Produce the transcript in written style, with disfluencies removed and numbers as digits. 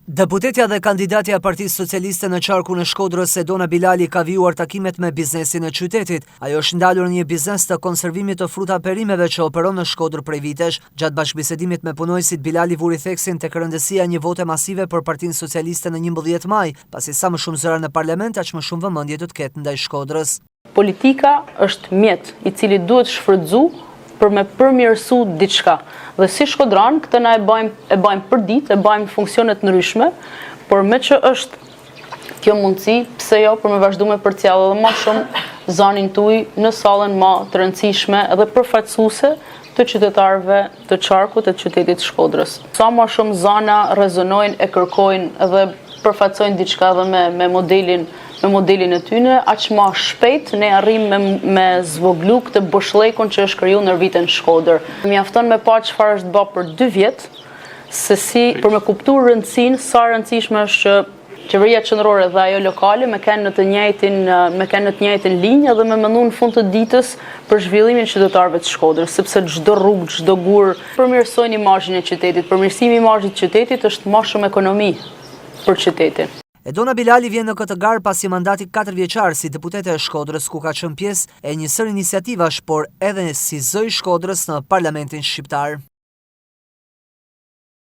Deputetja dhe kandidatja e Partisë Socialiste në qarkun e Shkodrës Edona Bilali ka vijuar takimet me biznesin e qytetit. Ajo është ndalur një biznes të konservimit të fruta perimeve që operon në Shkodër prej vitesh. Gjatë bashkëbisedimit me punojësit, Bilali vuri theksin tek rëndësia e një vote masive për Partinë Socialiste në 11 maj, pasi sa më shumë zëra në parlament, aq më shumë vëmendje do të ketë ndaj Shkodrës. Politika është mjet i cili duhet shfrytzu për me përmirësu diçka. Dhe si shkodran, këtë na e bajmë për ditë, e bajmë funksionet ndryshme, por me që është kjo mundësi, pse jo për me vazhdu me përcjellë edhe më shumë zanin tuaj në sallën më të rëndësishme edhe përfaqësuese të qytetarëve të qarkut e qytetit Shkodrës. Sa më shumë zana rezonojnë e kërkojnë edhe përfaqësojnë diçka edhe me modelin e tyne, aq më shpejt ne arrim me zvoglu këtë boshllëkun që është kriju në vitin Shkodër. Mjafton me pa çfarë është bë për 2 vjet, se si për me kuptuar rëndësinë, sa rëndësishme është që qeveria qendrore dhe ajo lokale me kanë në të njëjtin linjë dhe me menduar në fund të ditës për zhvillimin e qytetarëve të Shkodrës, sepse çdo rrugë, çdo gur përmirësojnë imazhin e qytetit. Përmirësimi i imazhit të qytetit është më shumë ekonomi për qytetin. Edona Bilali vjen në këtë garë pasi mandati 4 vjeçar si deputete e Shkodrës, ku ka qenë pjesë e një sër iniciativash, por edhe si zëj Shkodrës në Parlamentin shqiptar.